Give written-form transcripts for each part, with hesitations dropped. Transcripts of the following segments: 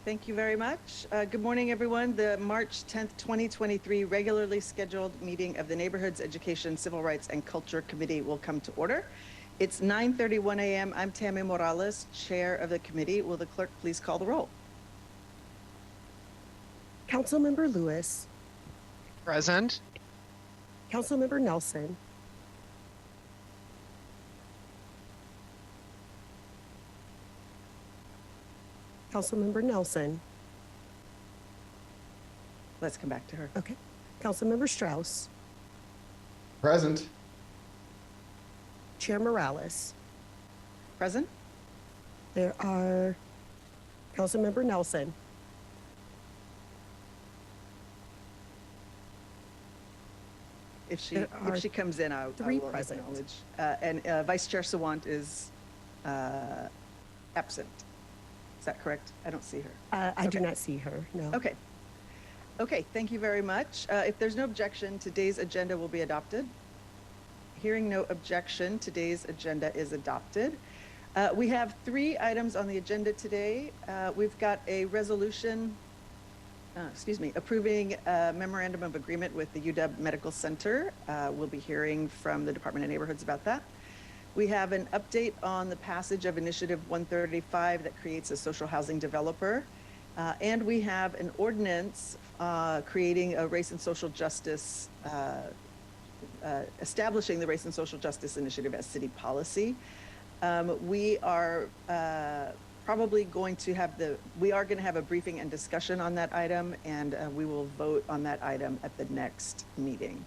Thank you very much. Good morning, everyone. The March 10th, 2023 regularly scheduled meeting of the Neighborhoods, Education, Civil Rights, and Culture Committee will come to order. It's 9:31 a.m. I'm Tammy Morales, Chair of the committee. Will the clerk please call the roll? Councilmember Lewis. Present. Councilmember Nelson. Councilmember Nelson. Let's come back to her. Okay. Councilmember Strauss. Present. Chair Morales. Present? There are Councilmember Nelson. If she comes in, I will acknowledge. And Vice Chair Sawant is absent. Is that correct? I don't see her. I do not see her, no. Okay. Okay, thank you very much. If there's no objection, today's agenda will be adopted. Hearing no objection, today's agenda is adopted. We have 3 items on the agenda today. We've got a resolution, approving a memorandum of agreement with the UW Medical Center. We'll be hearing from the Department of Neighborhoods about that. We have an update on the passage of Initiative 135 that creates a social housing developer. And we have an ordinance creating a race and social justice, establishing the Race and Social Justice Initiative as city policy. We are probably going to have a briefing and discussion on that item, and we will vote on that item at the next meeting.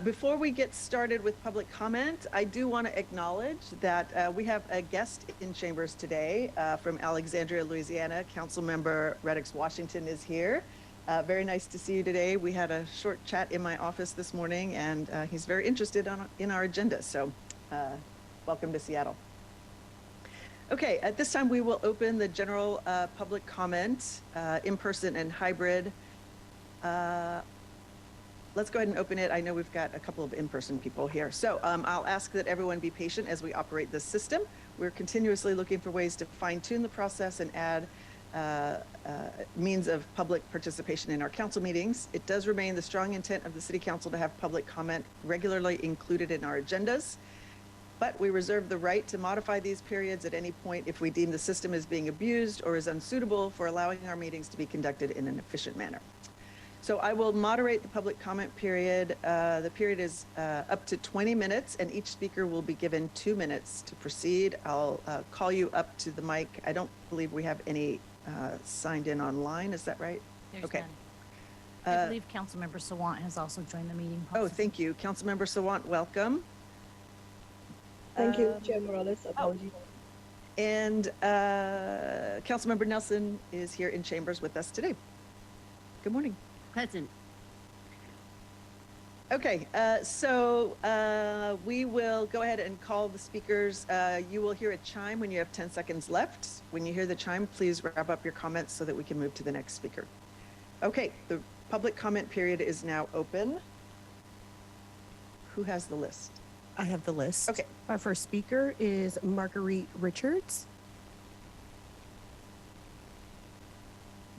Before we get started with public comment, I do want to acknowledge that we have a guest in chambers today from Alexandria, Louisiana. Councilmember Reddix Washington is here. Very nice to see you today. We had a short chat in my office this morning, and he's very interested in our agenda. So welcome to Seattle. Okay, at this time, we will open the general public comment, in-person and hybrid. Let's go ahead and open it. I know we've got a couple of in-person people here. So I'll ask that everyone be patient as we operate this system. We're continuously looking for ways to fine-tune the process and add means of public participation in our council meetings. It does remain the strong intent of the City Council to have public comment regularly included in our agendas, but we reserve the right to modify these periods at any point if we deem the system is being abused or is unsuitable for allowing our meetings to be conducted in an efficient manner. So I will moderate the public comment period. The period is up to 20 minutes, and each speaker will be given 2 minutes to proceed. I'll call you up to the mic. I don't believe we have any signed in online. Is that right? There's okay. None. I believe Councilmember Sawant has also joined the meeting. Oh, thank you. Councilmember Sawant, welcome. Thank you, Chair Morales. Apologies. And Councilmember Nelson is here in chambers with us today. Good morning. Present. Okay, we will go ahead and call the speakers. You will hear a chime when you have 10 seconds left. When you hear the chime, please wrap up your comments so that we can move to the next speaker. Okay, the public comment period is now open. Who has the list? I have the list. Okay. Our first speaker is Marguerite Richards.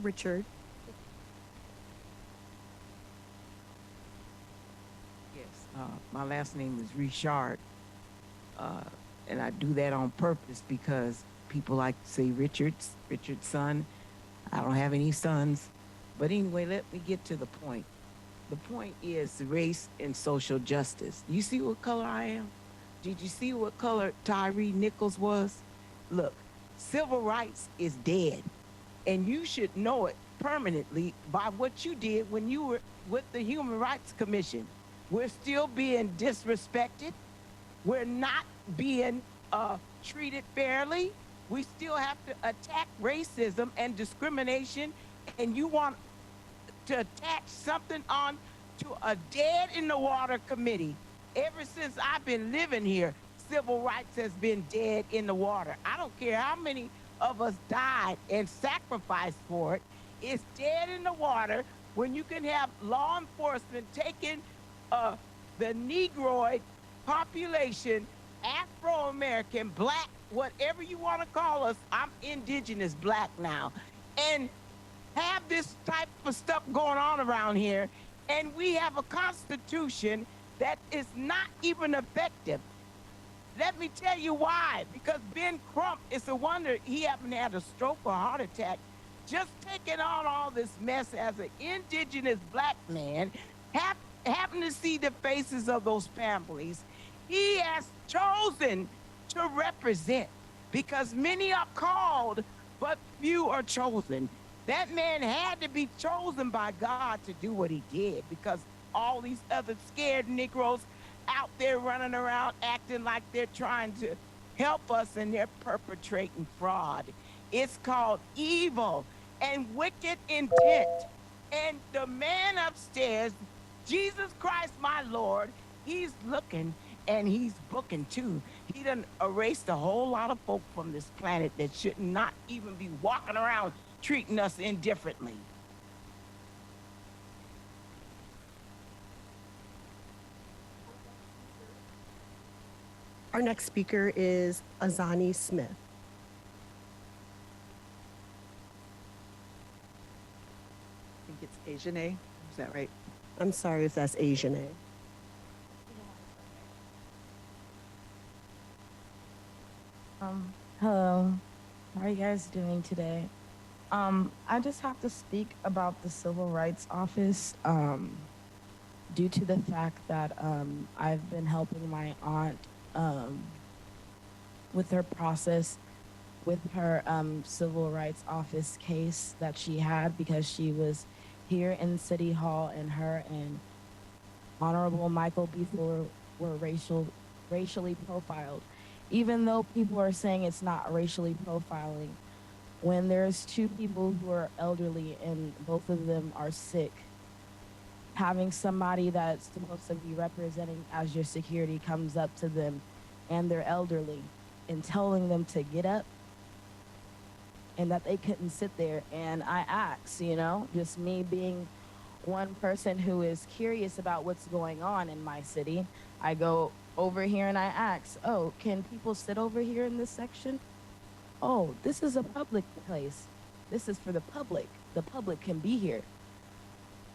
Richard. My last name is Richard, and I do that on purpose because people like to say Richard's son. I don't have any sons. But anyway, let me get to the point. The point is race and social justice. You see what color I am? Did you see what color Tyree Nichols was? Look, civil rights is dead, and you should know it permanently by what you did when you were with the Human Rights Commission. We're still being disrespected. We're not being treated fairly. We still have to attack racism and discrimination, and you want to attach something on to a dead in the water committee. Ever since I've been living here, civil rights has been dead in the water. I don't care how many of us died and sacrificed for it. It's dead in the water when you can have law enforcement taking the Negroid population after Afro-American, black, whatever you want to call us, I'm indigenous black now, and have this type of stuff going on around here, and we have a constitution that is not even effective. Let me tell you why. Because Ben Crump, it's a wonder he haven't had a stroke or heart attack. Just taking on all this mess as an indigenous black man, happen to see the faces of those families. He has chosen to represent, because many are called, but few are chosen. That man had to be chosen by God to do what he did, because all these other scared Negroes out there running around acting like they're trying to help us, and they're perpetrating fraud. It's called evil and wicked intent. And the man upstairs, Jesus Christ, my Lord, he's looking and he's booking too. He done erased a whole lot of folk from this planet that should not even be walking around treating us indifferently. Our next speaker is Azani Smith. I think it's Asian A. Is that right? I'm sorry if that's Asian A. Hello. How are you guys doing today? I just have to speak about the Civil Rights Office due to the fact that I've been helping my aunt with her process with her Civil Rights Office case that she had, because she was here in City Hall and her and Honorable Michael Beasley were racially profiled. Even though people are saying it's not racially profiling, when there's two people who are elderly and both of them are sick, having somebody that's supposed to be representing as your security comes up to them and they're elderly and telling them to get up and that they couldn't sit there. And I ask, just me being one person who is curious about what's going on in my city, I go over here and I ask, oh, can people sit over here in this section? Oh, this is a public place. This is for the public. The public can be here.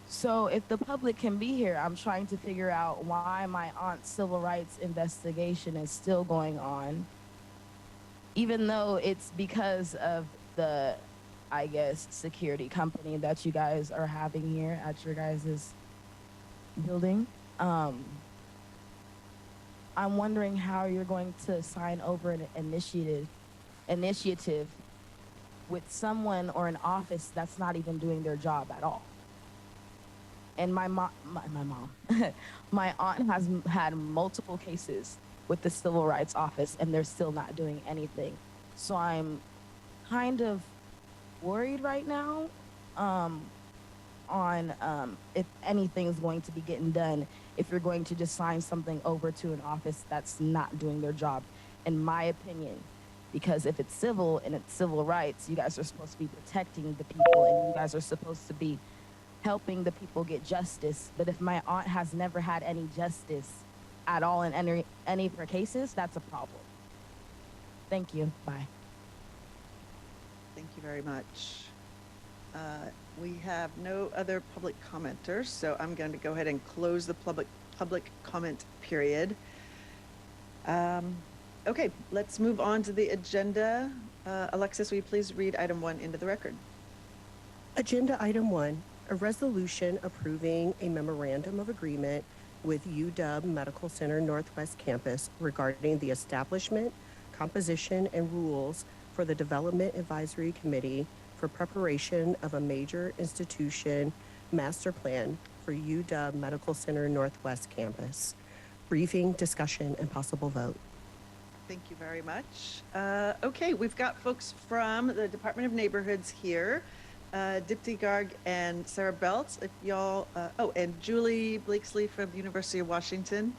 So if the public can be here, I'm trying to figure out why my aunt's civil rights investigation is still going on, even though it's because of the, I guess, security company that you guys are having here at your guys' building. I'm wondering how you're going to sign over an initiative with someone or an office that's not even doing their job at all. And my mom, my aunt has had multiple cases with the Civil Rights Office, and they're still not doing anything. So I'm kind of worried right now on if anything's going to be getting done, if you're going to just sign something over to an office that's not doing their job, in my opinion. Because if it's civil and it's civil rights, you guys are supposed to be protecting the people, and you guys are supposed to be helping the people get justice. But if my aunt has never had any justice at all in any of her cases, that's a problem. Thank you. Bye. Thank you very much. We have no other public commenters, so I'm going to go ahead and close the public comment period. Okay, let's move on to the agenda. Alexis, will you please read item 1 into the record? Agenda item 1, a resolution approving a memorandum of agreement with UW Medical Center Northwest Campus regarding the establishment, composition, and rules for the Development Advisory Committee for preparation of a major institution master plan for UW Medical Center Northwest Campus. Briefing, discussion, and possible vote. Thank you very much. Okay, we've got folks from the Department of Neighborhoods here. Dipti Garg and Sarah Belts, if y'all, and Julie Blakesley from the University of Washington.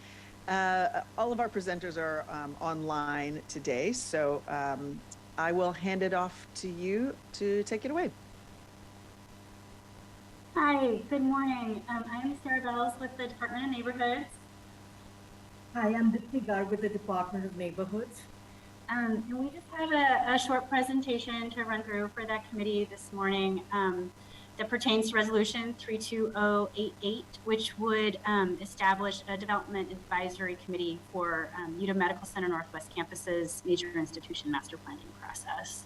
All of our presenters are online today, so I will hand it off to you to take it away. Hi, good morning. I'm Sarah Bells with the Department of Neighborhoods. Hi, I'm Dipti Garg with the Department of Neighborhoods. And we just have a short presentation to run through for that committee this morning that pertains to Resolution 32088, which would establish a development advisory committee for UW Medical Center Northwest Campus's major institution master planning process.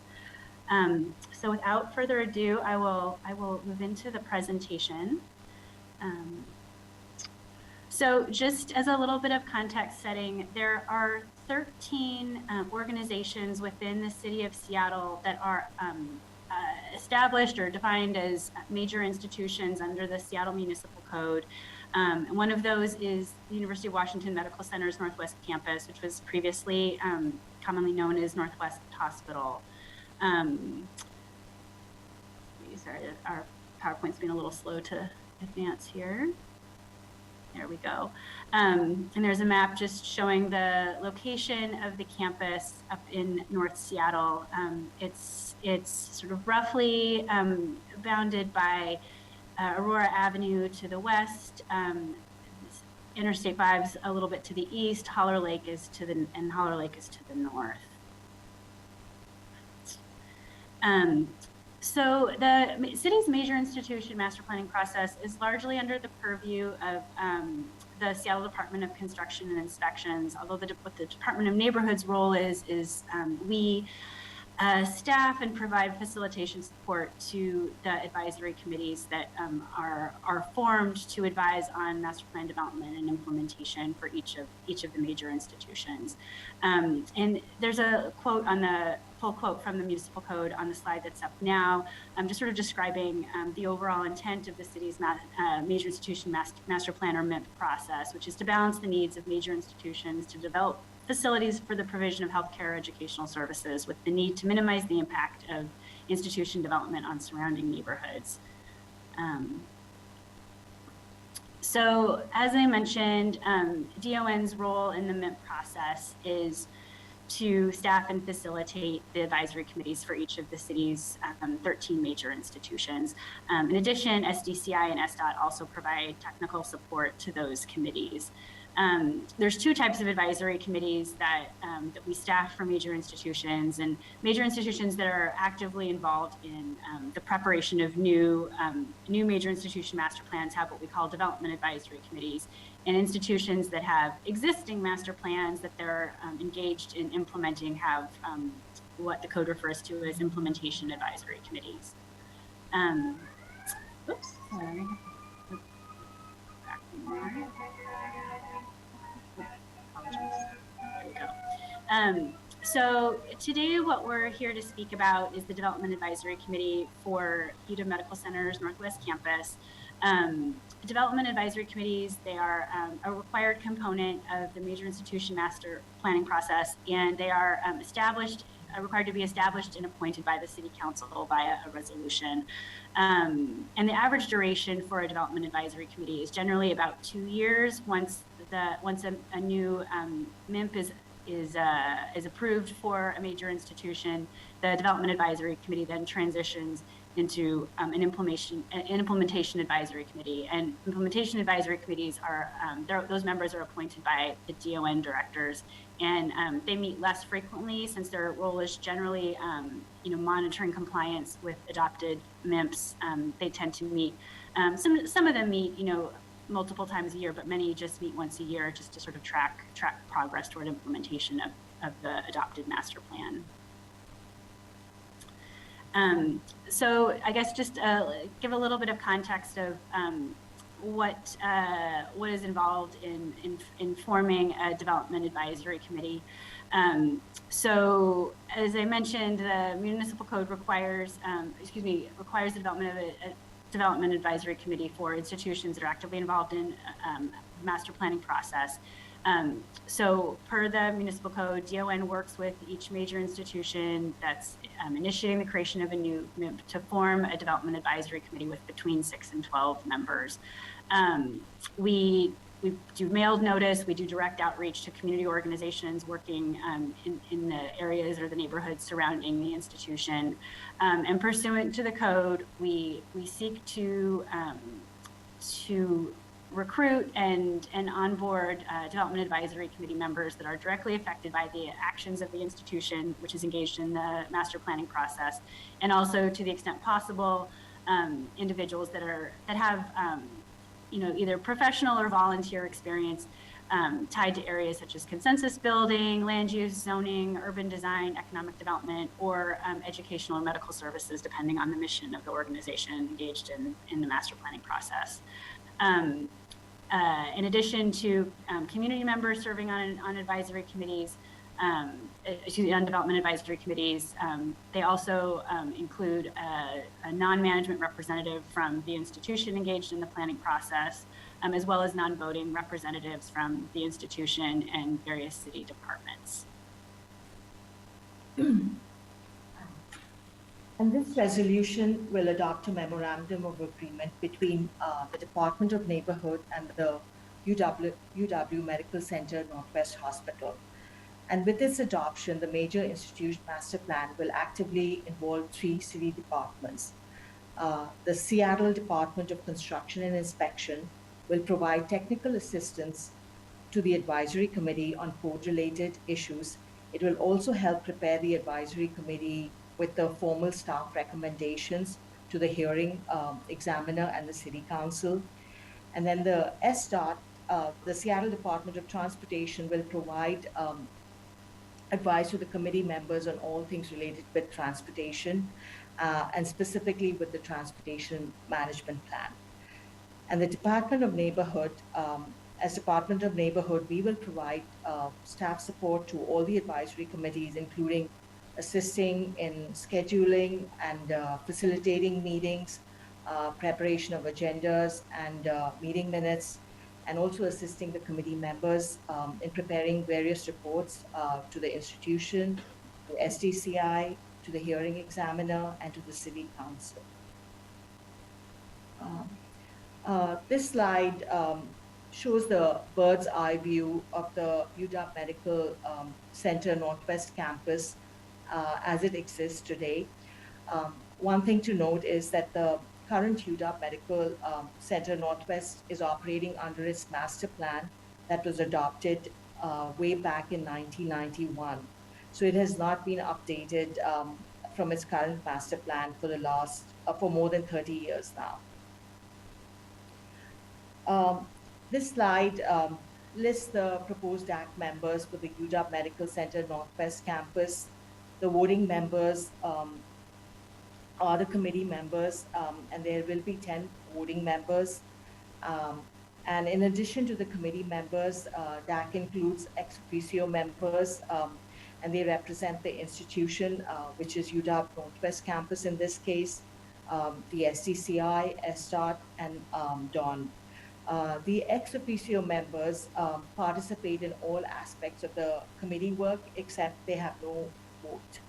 So without further ado, I will move into the presentation. So just as a little bit of context setting, there are 13 organizations within the city of Seattle that are established or defined as major institutions under the Seattle Municipal Code. And one of those is the University of Washington Medical Center's Northwest Campus, which was previously commonly known as Northwest Hospital. Sorry, our PowerPoint's been a little slow to advance here. There we go. And there's a map just showing the location of the campus up in North Seattle. It's sort of roughly bounded by Aurora Avenue to the west, Interstate 5's a little bit to the east, Holler Lake is to the north. So the city's major institution master planning process is largely under the purview of the Seattle Department of Construction and Inspections, although what the Department of Neighborhoods role is we staff and provide facilitation support to the advisory committees that are formed to advise on master plan development and implementation for each of the major institutions. And there's a quote on the full quote from the municipal code on the slide that's up now. I'm just sort of describing the overall intent of the city's major institution master plan or MIP process, which is to balance the needs of major institutions to develop facilities for the provision of healthcare or educational services with the need to minimize the impact of institution development on surrounding neighborhoods. So as I mentioned, DON's role in the MIP process is to staff and facilitate the advisory committees for each of the city's 13 major institutions. In addition, SDCI and SDOT also provide technical support to those committees. There's two types of advisory committees that we staff for major institutions, and major institutions that are actively involved in the preparation of new major institution master plans have what we call development advisory committees, and institutions that have existing master plans that they're engaged in implementing have what the code refers to as implementation advisory committees. Oops, sorry. Back more. There we go. So today what we're here to speak about is the Development Advisory Committee for UW Medical Center's Northwest Campus. Development Advisory Committees, they are a required component of the major institution master planning process, and they are required to be established and appointed by the City Council via a resolution. And the average duration for a Development Advisory Committee is generally about 2 years. Once a new MIMP is approved for a major institution, the Development Advisory Committee then transitions into an implementation advisory committee. And implementation advisory committees are, those members are appointed by the DON directors, and they meet less frequently since their role is generally monitoring compliance with adopted MIMPs. They tend to meet, some of them meet multiple times a year, but many just meet once a year just to sort of track progress toward implementation of the adopted master plan. So I guess just give a little bit of context of what is involved in forming a development advisory committee. So as I mentioned, the municipal code requires the development of a development advisory committee for institutions that are actively involved in master planning process. So per the municipal code, DON works with each major institution that's initiating the creation of a new MIMP to form a development advisory committee with between 6 and 12 members. We do mailed notice, we do direct outreach to community organizations working in the areas or the neighborhoods surrounding the institution. And pursuant to the code, we seek to recruit and onboard development advisory committee members that are directly affected by the actions of the institution, which is engaged in the master planning process, and also, to the extent possible, individuals that have either professional or volunteer experience tied to areas such as consensus building, land use, zoning, urban design, economic development, or educational or medical services, depending on the mission of the organization engaged in the master planning process. In addition to community members serving on advisory committees, on development advisory committees, they also include a non-management representative from the institution engaged in the planning process, as well as non-voting representatives from the institution and various city departments. And this resolution will adopt a memorandum of agreement between the Department of Neighborhood and the UW Medical Center Northwest Hospital. And with its adoption, the major institution master plan will actively involve 3 city departments. The Seattle Department of Construction and Inspection will provide technical assistance to the advisory committee on code-related issues. It will also help prepare the advisory committee with the formal staff recommendations to the hearing examiner and the city council. And then the SDOT, the Seattle Department of Transportation, will provide advice to the committee members on all things related with transportation, and specifically with the transportation management plan. And the Department of Neighborhood, as Department of Neighborhood, we will provide staff support to all the advisory committees, including assisting in scheduling and facilitating meetings, preparation of agendas and meeting minutes, and also assisting the committee members in preparing various reports to the institution, to SDCI, to the hearing examiner, and to the city council. This slide shows the bird's eye view of the UW Medical Center Northwest Campus as it exists today. One thing to note is that the current UW Medical Center Northwest is operating under its master plan that was adopted way back in 1991. So it has not been updated from its current master plan for more than 30 years now. This slide lists the proposed DAC members for the UW Medical Center Northwest Campus. The voting members are the committee members, and there will be 10 voting members. And in addition to the committee members, DAC includes ex officio members, and they represent the institution, which is UW Northwest Campus in this case, the SDCI, SDOT, and DON. The ex officio members participate in all aspects of the committee work, except they have no vote.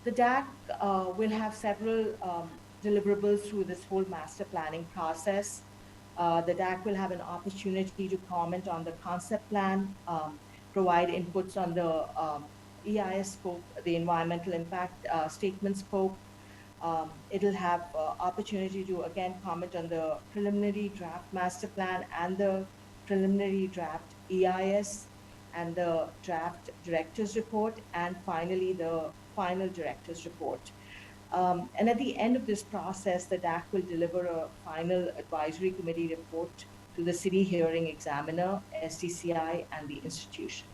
The DAC will have several deliverables through this whole master planning process. The DAC will have an opportunity to comment on the concept plan, provide inputs on the EIS scope, the environmental impact statement scope. It'll have opportunity to, again, comment on the preliminary draft master plan and the preliminary draft EIS and the draft director's report, and finally the final director's report. And at the end of this process, the DAC will deliver a final advisory committee report to the city hearing examiner, SDCI, and the institution.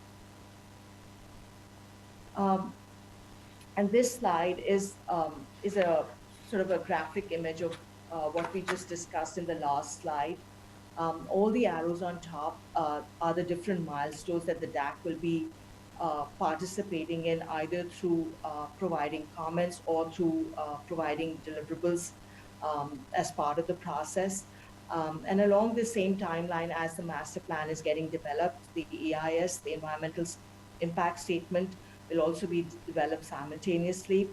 And this slide is a sort of a graphic image of what we just discussed in the last slide. All the arrows on top are the different milestones that the DAC will be participating in, either through providing comments or through providing deliverables as part of the process. And along the same timeline as the master plan is getting developed, the EIS, the environmental impact statement, will also be developed simultaneously.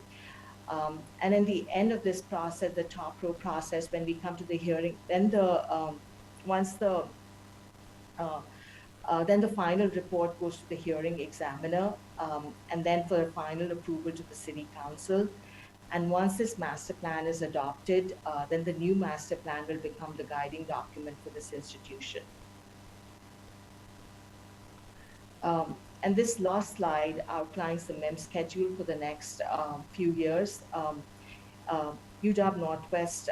And in the end of this process, the top row process, when we come to the hearing, then then the final report goes to the hearing examiner, and then for a final approval to the city council. And once this master plan is adopted, then the new master plan will become the guiding document for this institution. And this last slide outlines the MEM schedule for the next few years. UW Northwest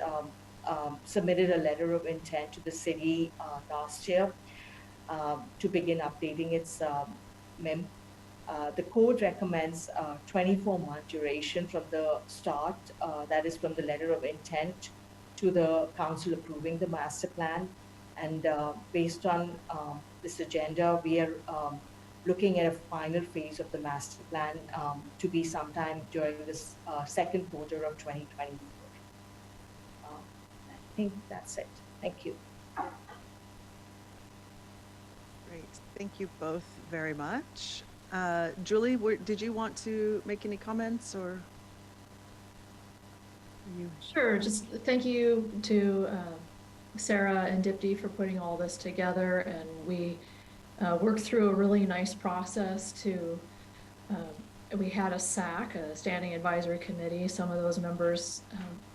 submitted a letter of intent to the city last year to begin updating its MEM. The code recommends 24-month duration from the start, that is from the letter of intent to the council approving the master plan. And based on this agenda, we are looking at a final phase of the master plan to be sometime during this second quarter of 2024. I think that's it. Thank you. Great. Thank you both very much. Julie, did you want to make any comments or? You? Sure. Just thank you to Sarah and Dipti for putting all this together. And we worked through a really nice process to, we had a SAC, a Standing Advisory Committee. Some of those members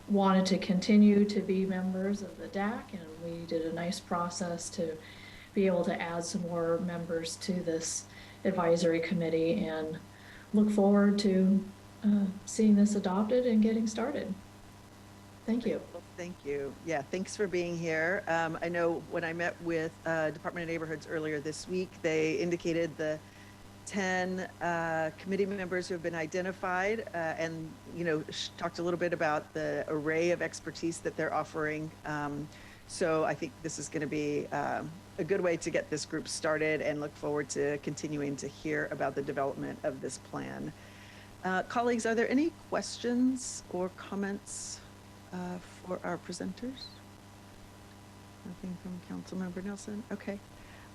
wanted to continue to be members of the DAC, and we did a nice process to be able to add some more members to this advisory committee, and look forward to seeing this adopted and getting started. Thank you. Well, thank you. Yeah, thanks for being here. I know when I met with Department of Neighborhoods earlier this week, they indicated the 10 committee members who have been identified, and talked a little bit about the array of expertise that they're offering. So I think this is going to be a good way to get this group started, and look forward to continuing to hear about the development of this plan. Colleagues, are there any questions or comments for our presenters? Nothing from Councilmember Nelson? Okay.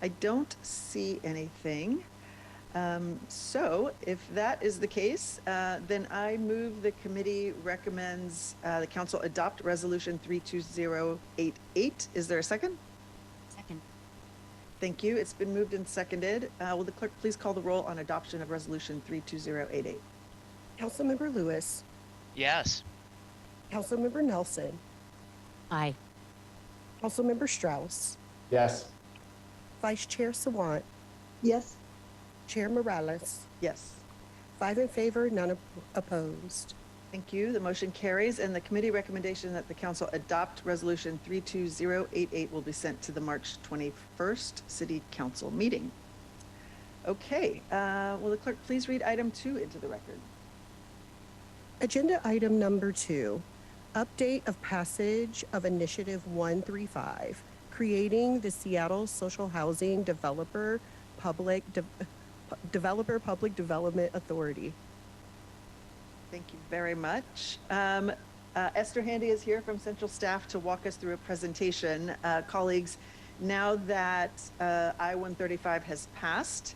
I don't see anything. So if that is the case, then I move the committee recommends the council adopt resolution 32088. Is there a second? Second. Thank you. It's been moved and seconded. Will the clerk please call the roll on adoption of resolution 32088? Councilmember Lewis. Yes. Councilmember Nelson. Aye. Councilmember Strauss. Yes. Vice Chair Sawant. Yes. Chair Morales. Yes. 5 in favor, none opposed. Thank you. The motion carries, and the committee recommendation that the council adopt resolution 32088 will be sent to the March 21st City Council meeting. Okay. Will the clerk please read item 2 into the record? Agenda item number 2, update of passage of Initiative 135, creating the Seattle Social Housing Developer Public Development Authority. Thank you very much. Esther Handy is here from Central Staff to walk us through a presentation. Colleagues, now that I-135 has passed,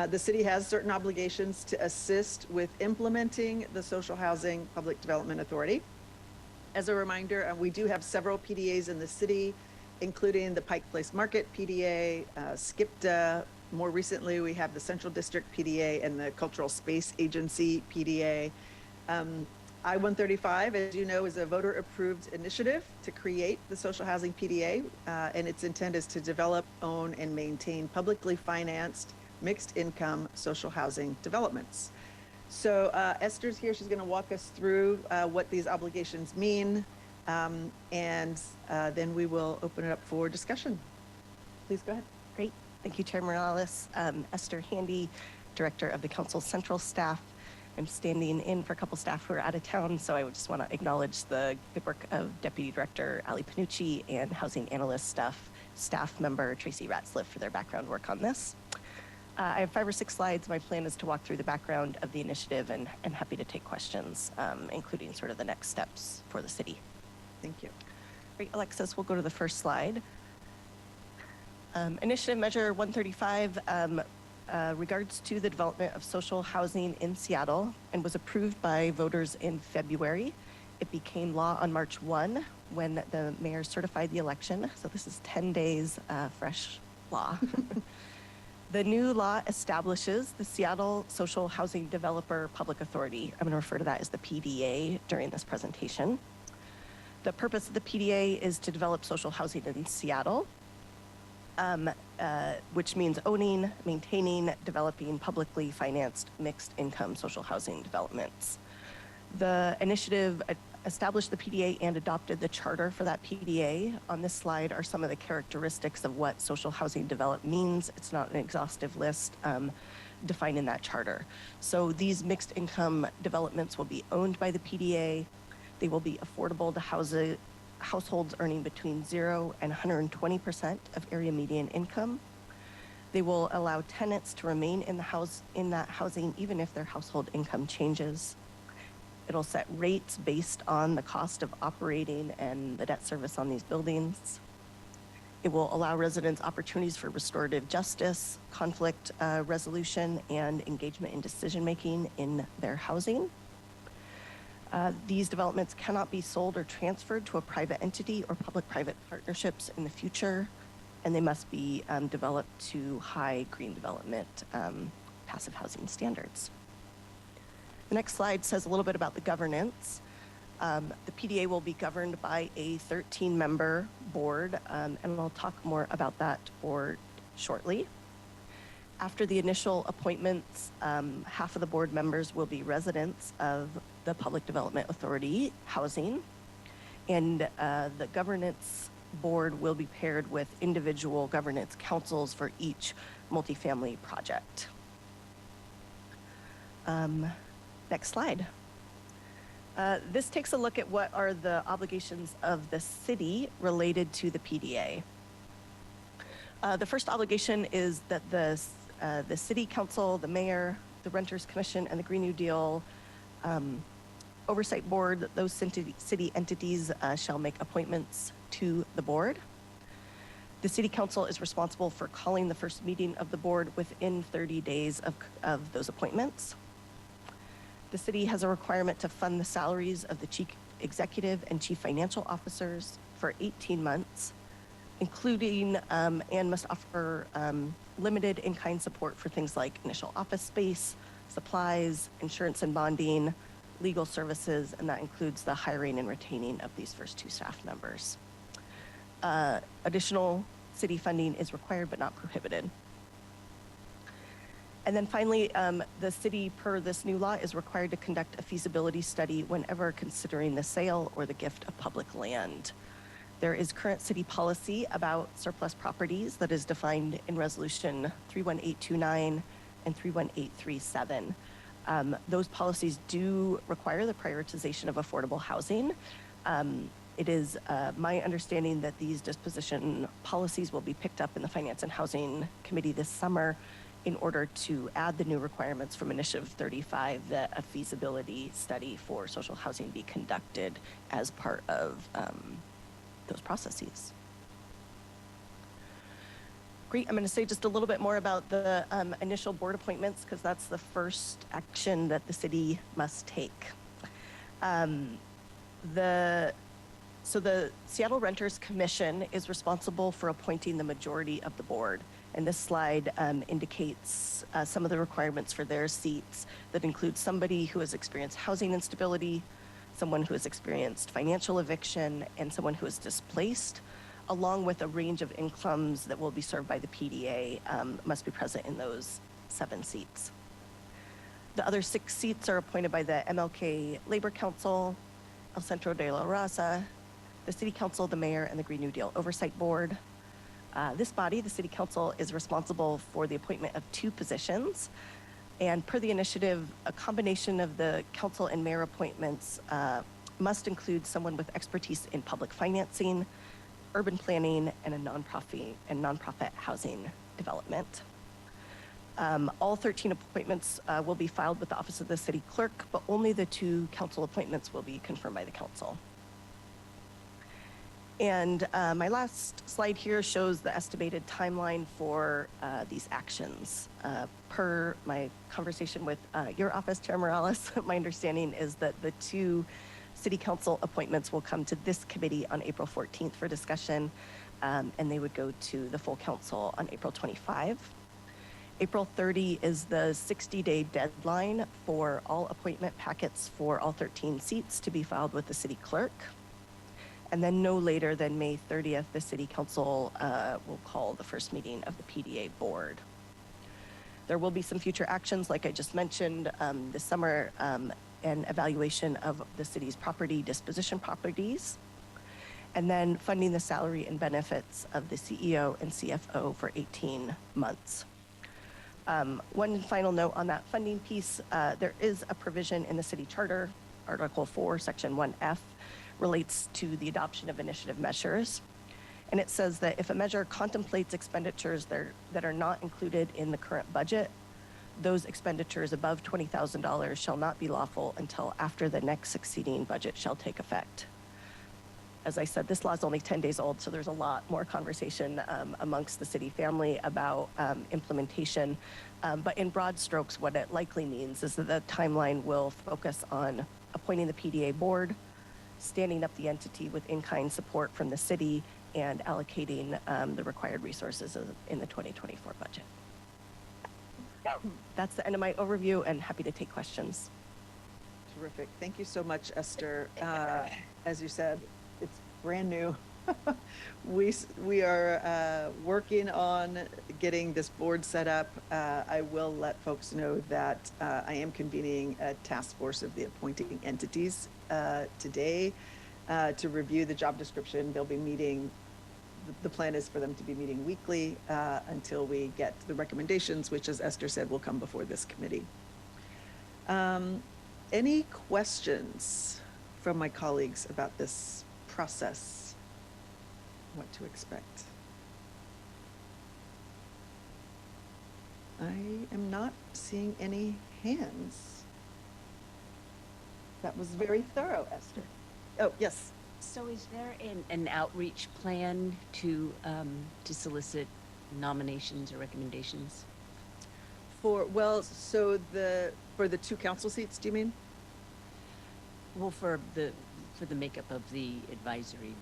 the city has certain obligations to assist with implementing the Social Housing Public Development Authority. As a reminder, we do have several PDAs in the city, including the Pike Place Market PDA, SCIPTA. More recently, we have the Central District PDA and the Cultural Space Agency PDA. I-135, as you know, is a voter-approved initiative to create the Social Housing PDA, and its intent is to develop, own, and maintain publicly financed, mixed-income social housing developments. So Esther's here. She's going to walk us through what these obligations mean, and then we will open it up for discussion. Please go ahead. Great. Thank you, Chair Morales. Esther Handy, Director of the Council Central Staff. I'm standing in for a couple staff who are out of town, so I would just want to acknowledge the good work of Deputy Director Ali Panucci and Housing Analyst staff member Tracy Ratzliff for their background work on this. I have 5 or 6 slides. My plan is to walk through the background of the initiative, and I'm happy to take questions, including sort of the next steps for the city. Thank you. Great, Alexis, we'll go to the first slide. Initiative Measure 135 regards to the development of social housing in Seattle and was approved by voters in February. It became law on March 1 when the mayor certified the election. So this is 10 days fresh law. The new law establishes the Seattle Social Housing Developer Public Authority. I'm going to refer to that as the PDA during this presentation. The purpose of the PDA is to develop social housing in Seattle, which means owning, maintaining, developing publicly financed mixed income social housing developments. The initiative established the PDA and adopted the charter for that PDA. On this slide are some of the characteristics of what social housing develop means. It's not an exhaustive list defined in that charter. So these mixed income developments will be owned by the PDA. They will be affordable to households earning between 0 and 120% of area median income. They will allow tenants to remain in that housing even if their household income changes. It'll set rates based on the cost of operating and the debt service on these buildings. It will allow residents opportunities for restorative justice, conflict resolution, and engagement in decision-making in their housing. These developments cannot be sold or transferred to a private entity or public-private partnerships in the future, and they must be developed to high green development passive housing standards. The next slide says a little bit about the governance. The PDA will be governed by a 13-member board, and I'll talk more about that board shortly. After the initial appointments, half of the board members will be residents of the Public Development Authority housing, and the governance board will be paired with individual governance councils for each multifamily project. Next slide. This takes a look at what are the obligations of the city related to the PDA. The first obligation is that the city council, the mayor, the renters commission, and the Green New Deal oversight board, those city entities shall make appointments to the board. The city council is responsible for calling the first meeting of the board within 30 days of those appointments. The city has a requirement to fund the salaries of the chief executive and chief financial officers for 18 months, including and must offer limited in-kind support for things like initial office space, supplies, insurance and bonding, legal services, and that includes the hiring and retaining of these first 2 staff members. Additional city funding is required but not prohibited. And then finally, the city, per this new law, is required to conduct a feasibility study whenever considering the sale or the gift of public land. There is current city policy about surplus properties that is defined in Resolution 31829 and 31837. Those policies do require the prioritization of affordable housing. It is my understanding that these disposition policies will be picked up in the Finance and Housing Committee this summer in order to add the new requirements from Initiative 35 that a feasibility study for social housing be conducted as part of those processes. Great, I'm going to say just a little bit more about the initial board appointments because that's the first action that the city must take. So the Seattle Renters Commission is responsible for appointing the majority of the board. And this slide indicates some of the requirements for their seats that include somebody who has experienced housing instability, someone who has experienced financial eviction, and someone who is displaced, along with a range of incomes that will be served by the PDA must be present in those 7 seats. The other 6 seats are appointed by the MLK Labor Council, El Centro de la Raza, the City Council, the Mayor, and the Green New Deal Oversight Board. This body, the City Council, is responsible for the appointment of 2 positions. And per the initiative, a combination of the council and mayor appointments must include someone with expertise in public financing, urban planning, and a nonprofit housing development. All 13 appointments will be filed with the Office of the City Clerk, but only the 2 council appointments will be confirmed by the council. And my last slide here shows the estimated timeline for these actions. Per my conversation with your office, Chair Morales, my understanding is that the 2 city council appointments will come to this committee on April 14th for discussion, and they would go to the full council on April 25. April 30 is the 60-day deadline for all appointment packets for all 13 seats to be filed with the city clerk. And then no later than May 30th, the city council will call the first meeting of the PDA board. There will be some future actions, like I just mentioned, this summer, an evaluation of the city's property disposition properties, and then funding the salary and benefits of the CEO and CFO for 18 months. One final note on that funding piece, there is a provision in the city charter, Article 4, Section 1F, relates to the adoption of initiative measures. And it says that if a measure contemplates expenditures that are not included in the current budget, those expenditures above $20,000 shall not be lawful until after the next succeeding budget shall take effect. As I said, this law is only 10 days old, so there's a lot more conversation amongst the city family about implementation. But in broad strokes, what it likely means is that the timeline will focus on appointing the PDA board, standing up the entity with in-kind support from the city, and allocating the required resources in the 2024 budget. That's the end of my overview, and happy to take questions. Terrific. Thank you so much, Esther. As you said, it's brand new. We are working on getting this board set up. I will let folks know that I am convening a task force of the appointing entities today to review the job description. They'll be meeting, the plan is for them to be meeting weekly until we get the recommendations, which, as Esther said, will come before this committee. Any questions from my colleagues about this process? What to expect? I am not seeing any hands. That was very thorough, Esther. Oh, yes. So is there an outreach plan to solicit nominations or recommendations? For the two council seats, do you mean? Well, for the makeup of the advisory.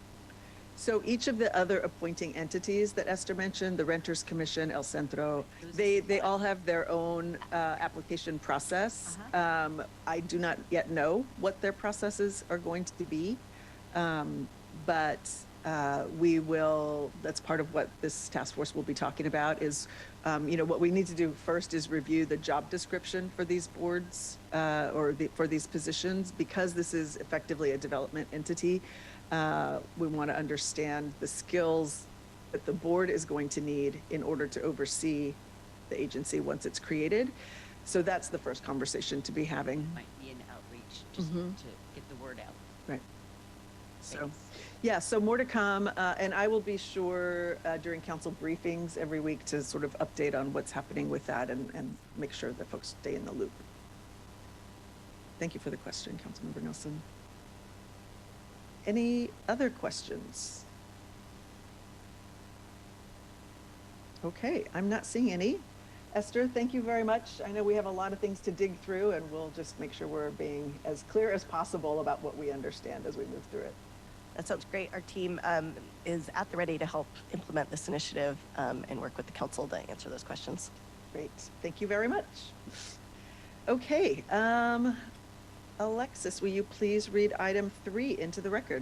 So each of the other appointing entities that Esther mentioned, the Renters Commission, El Centro, they all have their own application process. I do not yet know what their processes are going to be, but we will, that's part of what this task force will be talking about is, what we need to do first is review the job description for these boards for these positions. Because this is effectively a development entity, we want to understand the skills that the board is going to need in order to oversee the agency once it's created. So that's the first conversation to be having. Might be an outreach just to get the word out. Right. So, yeah, so more to come. And I will be sure during council briefings every week to sort of update on what's happening with that and make sure that folks stay in the loop. Thank you for the question, Councilmember Nelson. Any other questions? Okay, I'm not seeing any. Esther, thank you very much. I know we have a lot of things to dig through, and we'll just make sure we're being as clear as possible about what we understand as we move through it. That sounds great. Our team is at the ready to help implement this initiative and work with the council to answer those questions. Great. Thank you very much. Okay. Alexis, will you please read item 3 into the record?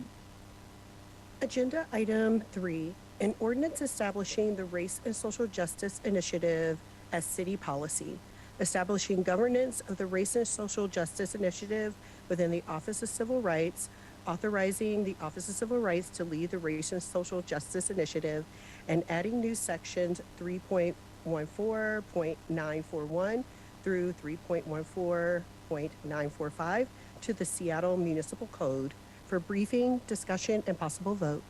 Agenda item 3, an ordinance establishing the Race and Social Justice Initiative as city policy, establishing governance of the Race and Social Justice Initiative within the Office of Civil Rights, authorizing the Office of Civil Rights to lead the Race and Social Justice Initiative, and adding new sections 3.14.941 through 3.14.945 to the Seattle Municipal Code for briefing, discussion, and possible vote.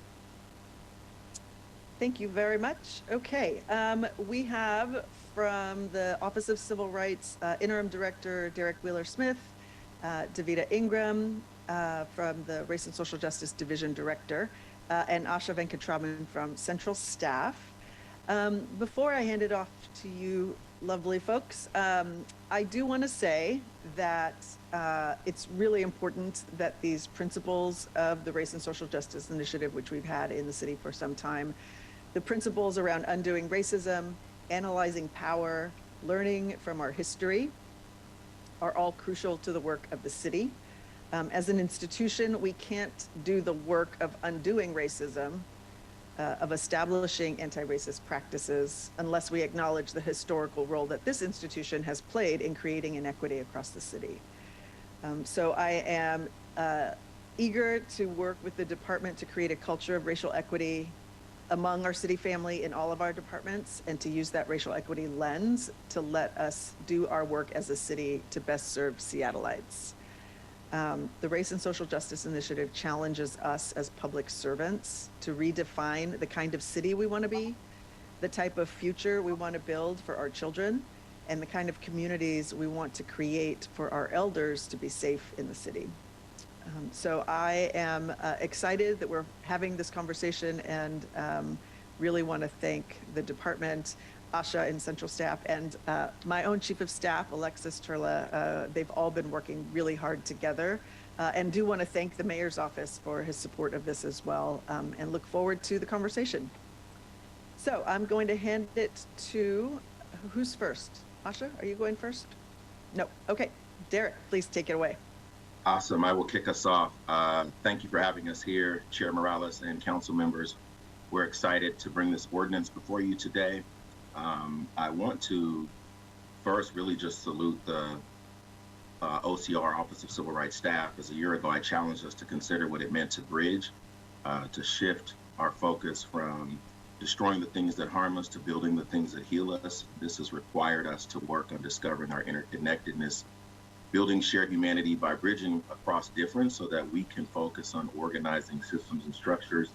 Thank you very much. Okay, we have from the Office of Civil Rights Interim Director Derek Wheeler-Smith, Davida Ingram from the Race and Social Justice Division Director, and Asha Venkatraman from Central Staff. Before I hand it off to you, lovely folks, I do want to say that it's really important that these principles of the Race and Social Justice Initiative, which we've had in the city for some time, the principles around undoing racism, analyzing power, learning from our history are all crucial to the work of the city. As an institution, we can't do the work of undoing racism, of establishing anti-racist practices, unless we acknowledge the historical role that this institution has played in creating inequity across the city. So I am eager to work with the department to create a culture of racial equity among our city family in all of our departments, and to use that racial equity lens to let us do our work as a city to best serve Seattleites. The Race and Social Justice Initiative challenges us as public servants to redefine the kind of city we want to be, the type of future we want to build for our children, and the kind of communities we want to create for our elders to be safe in the city. So I am excited that we're having this conversation, and really want to thank the department, Asha and central staff, and my own chief of staff, Alexis Turla. They've all been working really hard together, and do want to thank the mayor's office for his support of this as well, and look forward to the conversation. So I'm going to hand it to, who's first? Asha, are you going first? No, okay. Derek, please take it away. Awesome, I will kick us off. Thank you for having us here, Chair Morales and council members. We're excited to bring this ordinance before you today. I want to first really just salute the OCR, Office of Civil Rights staff. As a year ago, I challenged us to consider what it meant to bridge, to shift our focus from destroying the things that harm us to building the things that heal us. This has required us to work on discovering our interconnectedness, building shared humanity by bridging across difference so that we can focus on organizing systems and structures,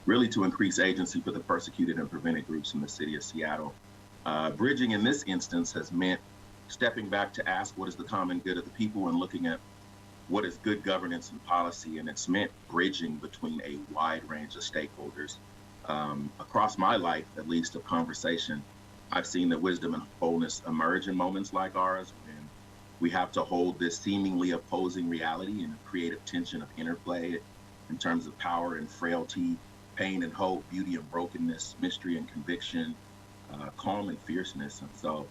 really to increase agency for the persecuted and prevented groups in the city of Seattle. Bridging in this instance has meant stepping back to ask what is the common good of the people and looking at what is good governance and policy, and it's meant bridging between a wide range of stakeholders. Across my life, at least, of conversation, I've seen that wisdom and wholeness emerge in moments like ours when we have to hold this seemingly opposing reality and creative tension of interplay in terms of power and frailty, pain and hope, beauty and brokenness, mystery and conviction, calm and fierceness. And so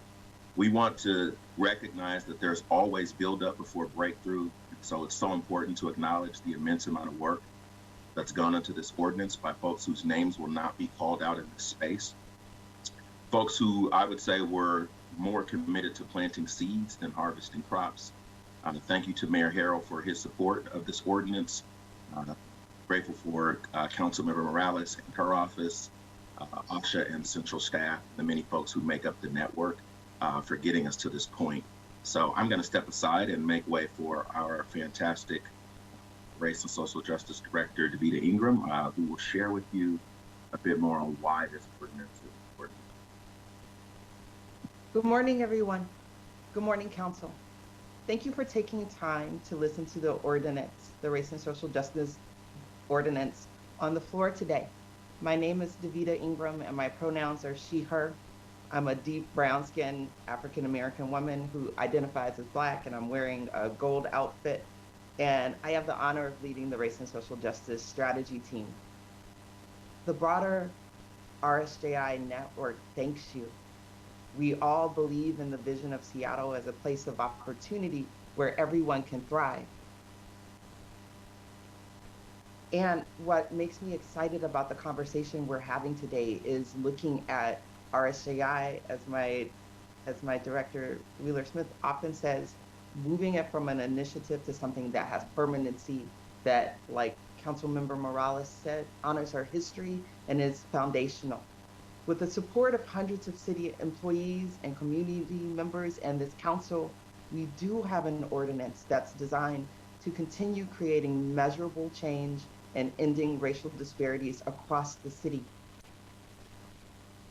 we want to recognize that there's always buildup before breakthrough. And so it's so important to acknowledge the immense amount of work that's gone into this ordinance by folks whose names will not be called out in this space. Folks who I would say were more committed to planting seeds than harvesting crops. Thank you to Mayor Harrell for his support of this ordinance. Grateful for Councilmember Morales and her office, Asha and central staff, the many folks who make up the network for getting us to this point. So I'm going to step aside and make way for our fantastic Race and Social Justice Director, Davita Ingram, who will share with you a bit more on why this ordinance is important. Good morning, everyone. Good morning, Council. Thank you for taking time to listen to the ordinance, the Race and Social Justice Ordinance, on the floor today. My name is Davita Ingram, and my pronouns are she, her. I'm a deep brown-skinned African-American woman who identifies as Black, and I'm wearing a gold outfit. And I have the honor of leading the Race and Social Justice Strategy Team. The broader RSJI network thanks you. We all believe in the vision of Seattle as a place of opportunity where everyone can thrive. And what makes me excited about the conversation we're having today is looking at RSJI, as my director, Wheeler Smith, often says, moving it from an initiative to something that has permanency, that, like Councilmember Morales said, honors our history and is foundational. With the support of hundreds of city employees and community members and this council, we do have an ordinance that's designed to continue creating measurable change and ending racial disparities across the city.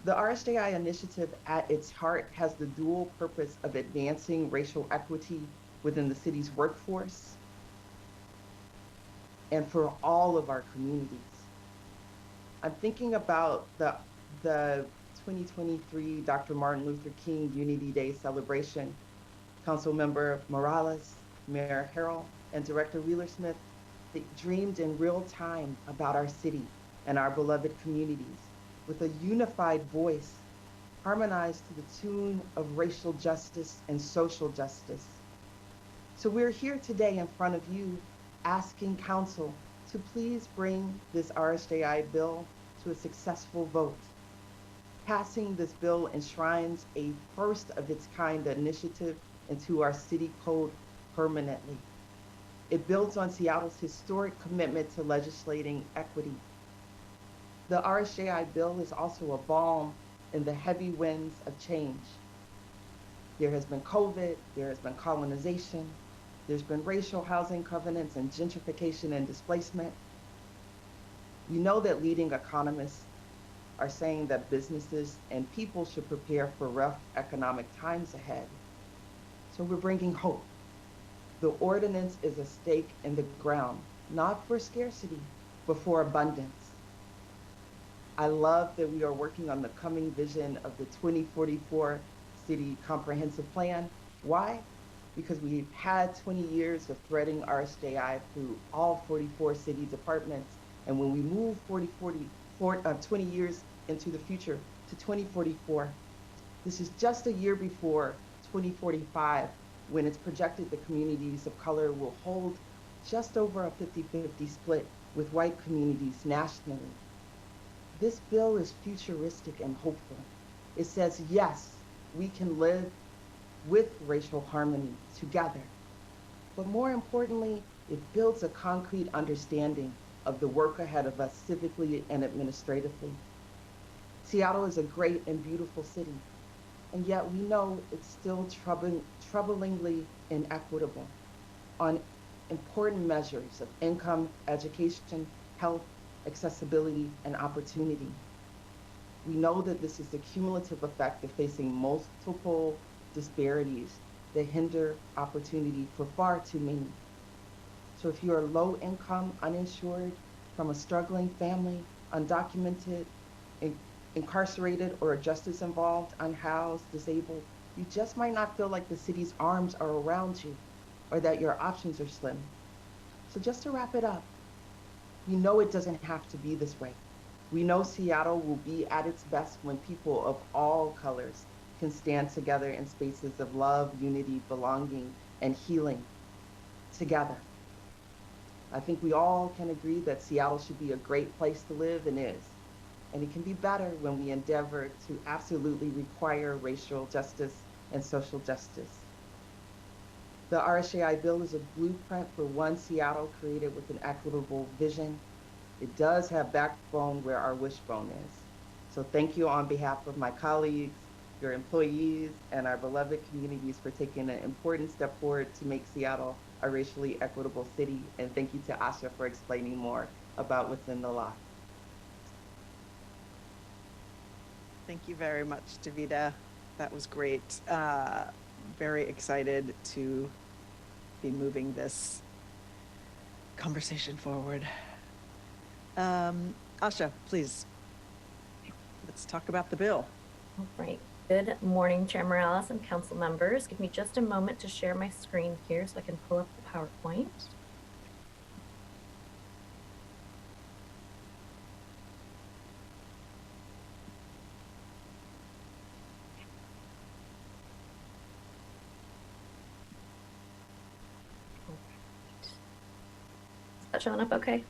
The RSJI initiative at its heart has the dual purpose of advancing racial equity within the city's workforce and for all of our communities. I'm thinking about the 2023 Dr. Martin Luther King Unity Day celebration. Councilmember Morales, Mayor Harrell, and Director Wheeler Smith, they dreamed in real time about our city and our beloved communities with a unified voice harmonized to the tune of racial justice and social justice. So we're here today in front of you asking council to please bring this RSJI bill to a successful vote. Passing this bill enshrines a first of its kind initiative into our city code permanently. It builds on Seattle's historic commitment to legislating equity. The RSJI bill is also a balm in the heavy winds of change. There has been COVID, there has been colonization, there's been racial housing covenants and gentrification and displacement. We know that leading economists are saying that businesses and people should prepare for rough economic times ahead. So we're bringing hope. The ordinance is a stake in the ground, not for scarcity, but for abundance. I love that we are working on the coming vision of the 2044 City Comprehensive Plan. Why? Because we've had 20 years of threading RSJI through all 44 city departments. And when we move 20 years into the future to 2044, this is just a year before 2045, when it's projected the communities of color will hold just over a 50-50 split with white communities nationally. This bill is futuristic and hopeful. It says, yes, we can live with racial harmony together. But more importantly, it builds a concrete understanding of the work ahead of us civically and administratively. Seattle is a great and beautiful city, and yet we know it's still troublingly inequitable on important measures of income, education, health, accessibility, and opportunity. We know that this is the cumulative effect of facing multiple disparities that hinder opportunity for far too many. So if you are low income, uninsured, from a struggling family, undocumented, incarcerated, or justice involved, unhoused, disabled, you just might not feel like the city's arms are around you or that your options are slim. So just to wrap it up, we know it doesn't have to be this way. We know Seattle will be at its best when people of all colors can stand together in spaces of love, unity, belonging, and healing together. I think we all can agree that Seattle should be a great place to live, and is. And it can be better when we endeavor to absolutely require racial justice and social justice. The RSJI bill is a blueprint for one Seattle created with an equitable vision. It does have backbone where our wishbone is. So thank you on behalf of my colleagues, your employees, and our beloved communities for taking an important step forward to make Seattle a racially equitable city. And thank you to Asha for explaining more about what's in the law. Thank you very much, Davida. That was great. Very excited to be moving this conversation forward. Asha, please, let's talk about the bill. All right. Good morning, Chair Morales and council members. Give me just a moment to share my screen here so I can pull up the PowerPoint. Is that showing up okay?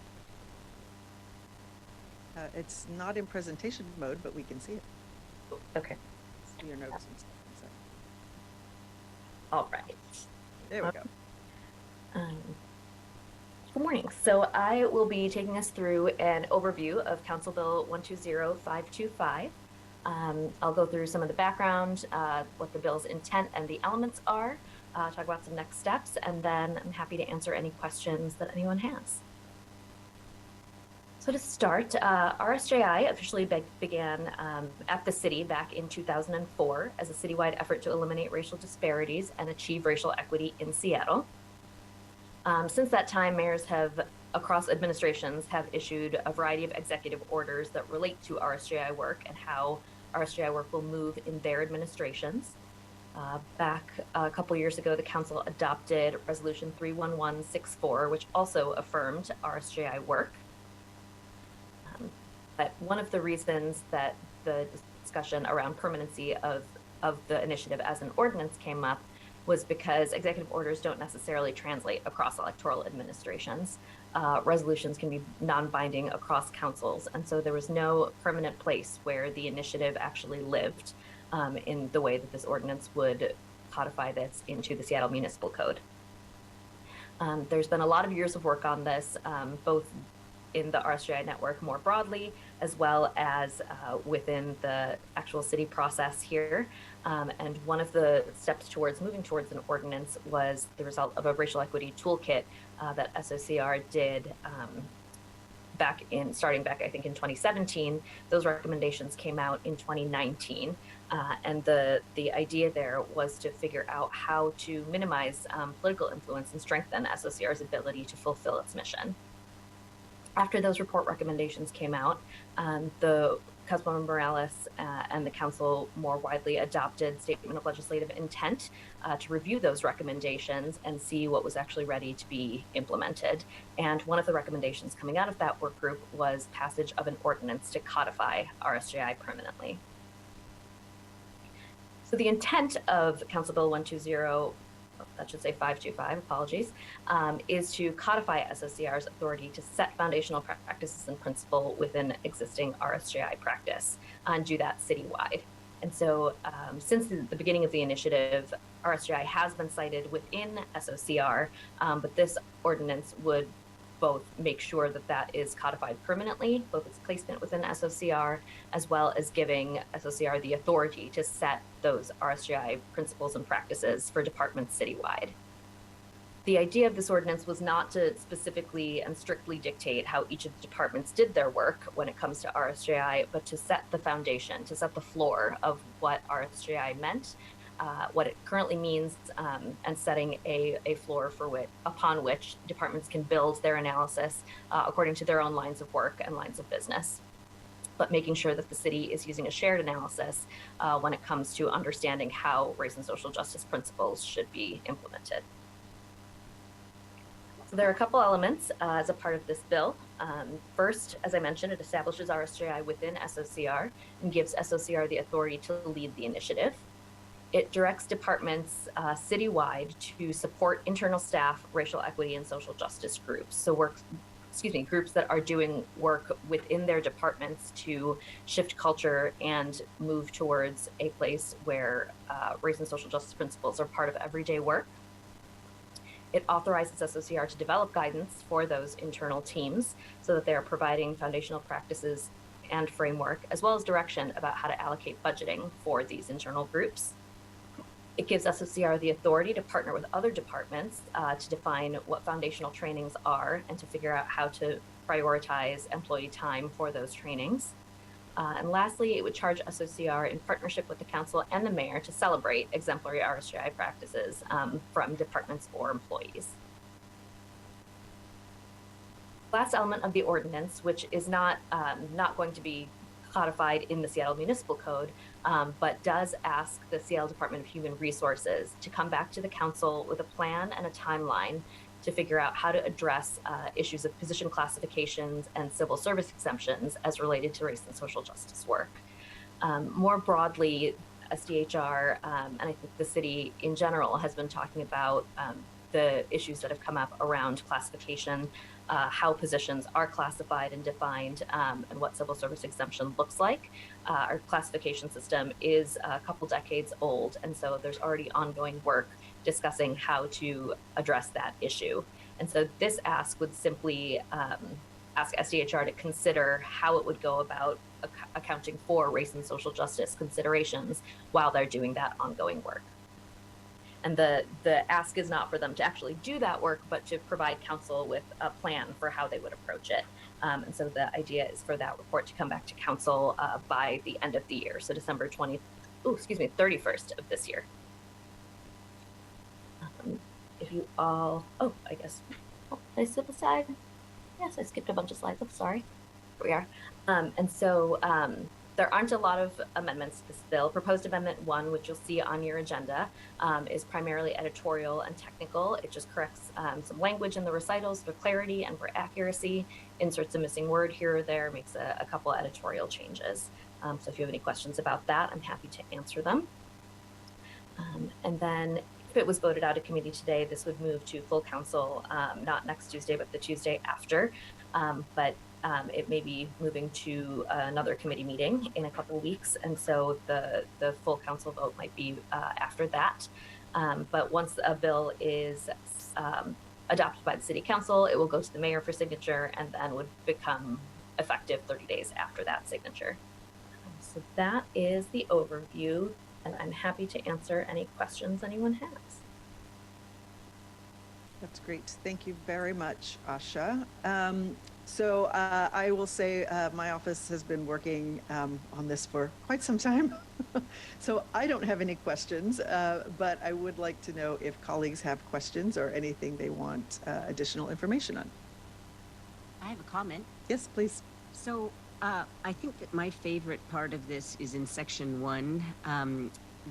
It's not in presentation mode, but we can see it. Okay. See your notes and stuff. All right. There we go. Good morning. So I will be taking us through an overview of Council Bill 120525. I'll go through some of the background, what the bill's intent and the elements are, talk about some next steps, and then I'm happy to answer any questions that anyone has. So to start, RSJI officially began at the city back in 2004 as a citywide effort to eliminate racial disparities and achieve racial equity in Seattle. Since that time, mayors across administrations have issued a variety of executive orders that relate to RSJI work and how RSJI work will move in their administrations. Back a couple years ago, the council adopted Resolution 31164, which also affirmed RSJI work. But one of the reasons that the discussion around permanency of the initiative as an ordinance came up was because executive orders don't necessarily translate across electoral administrations. Resolutions can be non-binding across councils, and so there was no permanent place where the initiative actually lived in the way that this ordinance would codify this into the Seattle Municipal Code. There's been a lot of years of work on this, both in the RSJI network more broadly, as well as within the actual city process here. And one of the steps towards moving towards an ordinance was the result of a racial equity toolkit that SOCR did starting back, I think, in 2017. Those recommendations came out in 2019. And the idea there was to figure out how to minimize political influence and strengthen SOCR's ability to fulfill its mission. After those report recommendations came out, the Councilmember Morales and the council more widely adopted statement of legislative intent to review those recommendations and see what was actually ready to be implemented. And one of the recommendations coming out of that work group was passage of an ordinance to codify RSJI permanently. So the intent of Council Bill 120, that should say 525, apologies, is to codify SOCR's authority to set foundational practices and principle within existing RSJI practice and do that citywide. And so since the beginning of the initiative, RSJI has been cited within SOCR, but this ordinance would both make sure that that is codified permanently, both its placement within SOCR, as well as giving SOCR the authority to set those RSJI principles and practices for departments citywide. The idea of this ordinance was not to specifically and strictly dictate how each of the departments did their work when it comes to RSJI, but to set the foundation, to set the floor of what RSJI meant, what it currently means, and setting a floor upon which departments can build their analysis according to their own lines of work and lines of business, but making sure that the city is using a shared analysis when it comes to understanding how race and social justice principles should be implemented. So there are a couple elements as a part of this bill. First, as I mentioned, it establishes RSJI within SOCR and gives SOCR the authority to lead the initiative. It directs departments citywide to support internal staff, racial equity, and social justice groups. So groups that are doing work within their departments to shift culture and move towards a place where race and social justice principles are part of everyday work. It authorizes SOCR to develop guidance for those internal teams so that they are providing foundational practices and framework, as well as direction about how to allocate budgeting for these internal groups. It gives SOCR the authority to partner with other departments to define what foundational trainings are and to figure out how to prioritize employee time for those trainings. And lastly, it would charge SOCR in partnership with the council and the mayor to celebrate exemplary RSJI practices from departments or employees. Last element of the ordinance, which is not going to be codified in the Seattle Municipal Code, but does ask the Seattle Department of Human Resources to come back to the council with a plan and a timeline to figure out how to address issues of position classifications and civil service exemptions as related to race and social justice work. More broadly, SDHR, and I think the city in general has been talking about the issues that have come up around classification, how positions are classified and defined, and what civil service exemption looks like. Our classification system is a couple decades old, and so there's already ongoing work discussing how to address that issue. And so this ask would simply ask SDHR to consider how it would go about accounting for race and social justice considerations while they're doing that ongoing work. And the ask is not for them to actually do that work, but to provide council with a plan for how they would approach it. And so the idea is for that report to come back to council by the end of the year, so December 31st of this year. If you all, I guess, did I skip a slide? Yes, I skipped a bunch of slides, I'm sorry. Here we are. And so there aren't a lot of amendments to this bill. Proposed Amendment 1, which you'll see on your agenda, is primarily editorial and technical. It just corrects some language in the recitals for clarity and for accuracy, inserts a missing word here or there, makes a couple editorial changes. So if you have any questions about that, I'm happy to answer them. And then if it was voted out of committee today, this would move to full council, not next Tuesday, but the Tuesday after. It may be moving to another committee meeting in a couple of weeks. And so the full council vote might be after that. But once a bill is adopted by the city council, it will go to the mayor for signature and then would become effective 30 days after that signature. So that is the overview, and I'm happy to answer any questions anyone has. That's great. Thank you very much, Asha. I will say my office has been working on this for quite some time. So I don't have any questions, but I would like to know if colleagues have questions or anything they want additional information on. I have a comment. Yes, please. So I think that my favorite part of this is in section 1,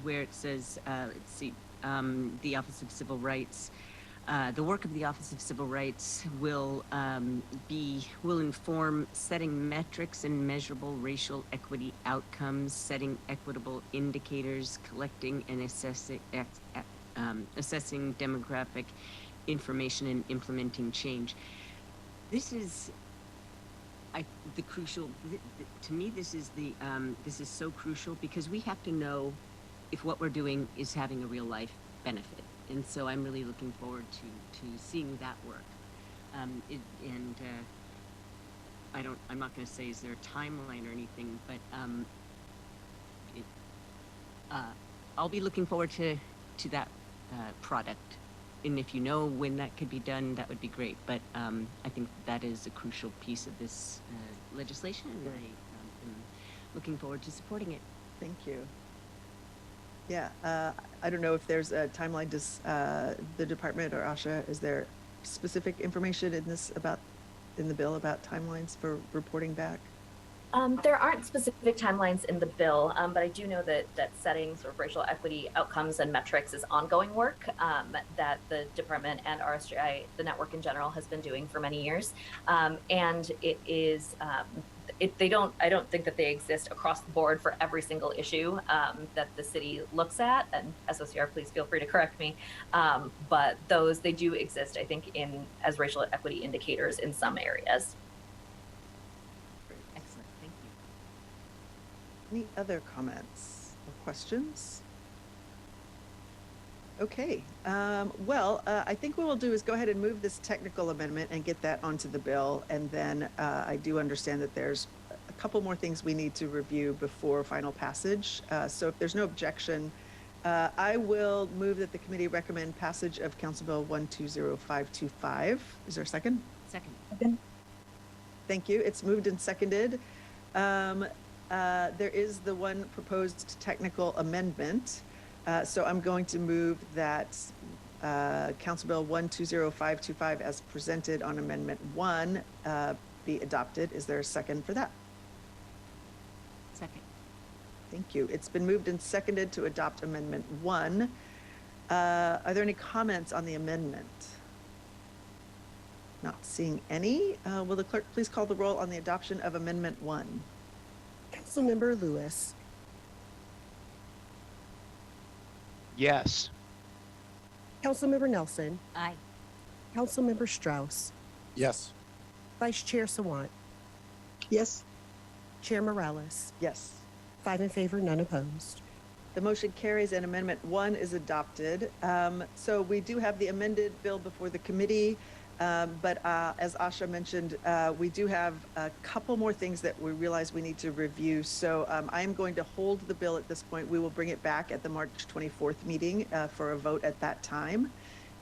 where it says, let's see, the Office of Civil Rights. The work of the Office of Civil Rights will inform setting metrics and measurable racial equity outcomes, setting equitable indicators, collecting and assessing demographic information, and implementing change. This is the crucial. To me, this is so crucial because we have to know if what we're doing is having a real life benefit. And so I'm really looking forward to seeing that work. I'm not going to say is there a timeline or anything, but I'll be looking forward to that product. And if you know when that could be done, that would be great. But I think that is a crucial piece of this legislation, and I am looking forward to supporting it. Thank you. Yeah, I don't know if there's a timeline. Does the department or Asha, is there specific information in the bill about timelines for reporting back? There aren't specific timelines in the bill, but I do know that setting sort of racial equity outcomes and metrics is ongoing work that the department and RSJI, the network in general, has been doing for many years. And it is, I don't think that they exist across the board for every single issue that the city looks at. And SOCR, please feel free to correct me. But they do exist, I think, as racial equity indicators in some areas. Any other comments or questions? Okay, I think what we'll do is go ahead and move this technical amendment and get that onto the bill. And then I do understand that there's a couple more things we need to review before final passage. So if there's no objection, I will move that the committee recommend passage of Council Bill 120525. Is there a second? Second. Thank you. It's moved and seconded. There is the one proposed technical amendment. So I'm going to move that Council Bill 120525 as presented on Amendment 1 be adopted. Is there a second for that? Second. Thank you. It's been moved and seconded to adopt Amendment 1. Are there any comments on the amendment? Not seeing any. Will the clerk please call the roll on the adoption of Amendment 1? Councilmember Lewis. Yes. Councilmember Nelson. Aye. Councilmember Strauss. Yes. Vice Chair Sawant. Yes. Chair Morales. Yes. 5 in favor, none opposed. The motion carries and Amendment 1 is adopted. So we do have the amended bill before the committee. But as Asha mentioned, we do have a couple more things that we realize we need to review. So I am going to hold the bill at this point. We will bring it back at the March 24th meeting for a vote at that time,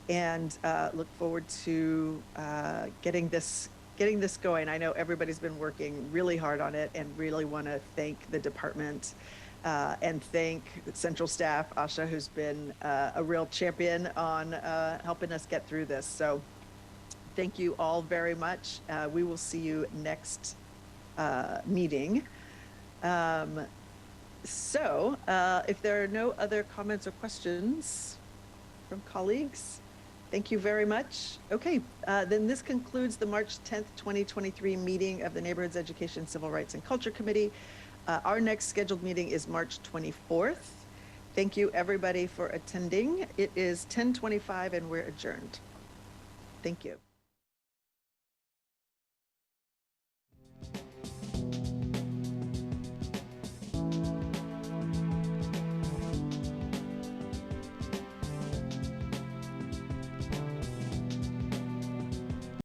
and look forward to getting this going. I know everybody's been working really hard on it, and really want to thank the department and thank central staff, Asha, who's been a real champion on helping us get through this. So thank you all very much. We will see you next meeting. If there are no other comments or questions from colleagues, thank you very much. Okay, then this concludes the March 10th, 2023 meeting of the Neighborhoods Education, Civil Rights and Culture Committee. Our next scheduled meeting is March 24th. Thank you, everybody, for attending. It is 10:25 and we're adjourned. Thank you.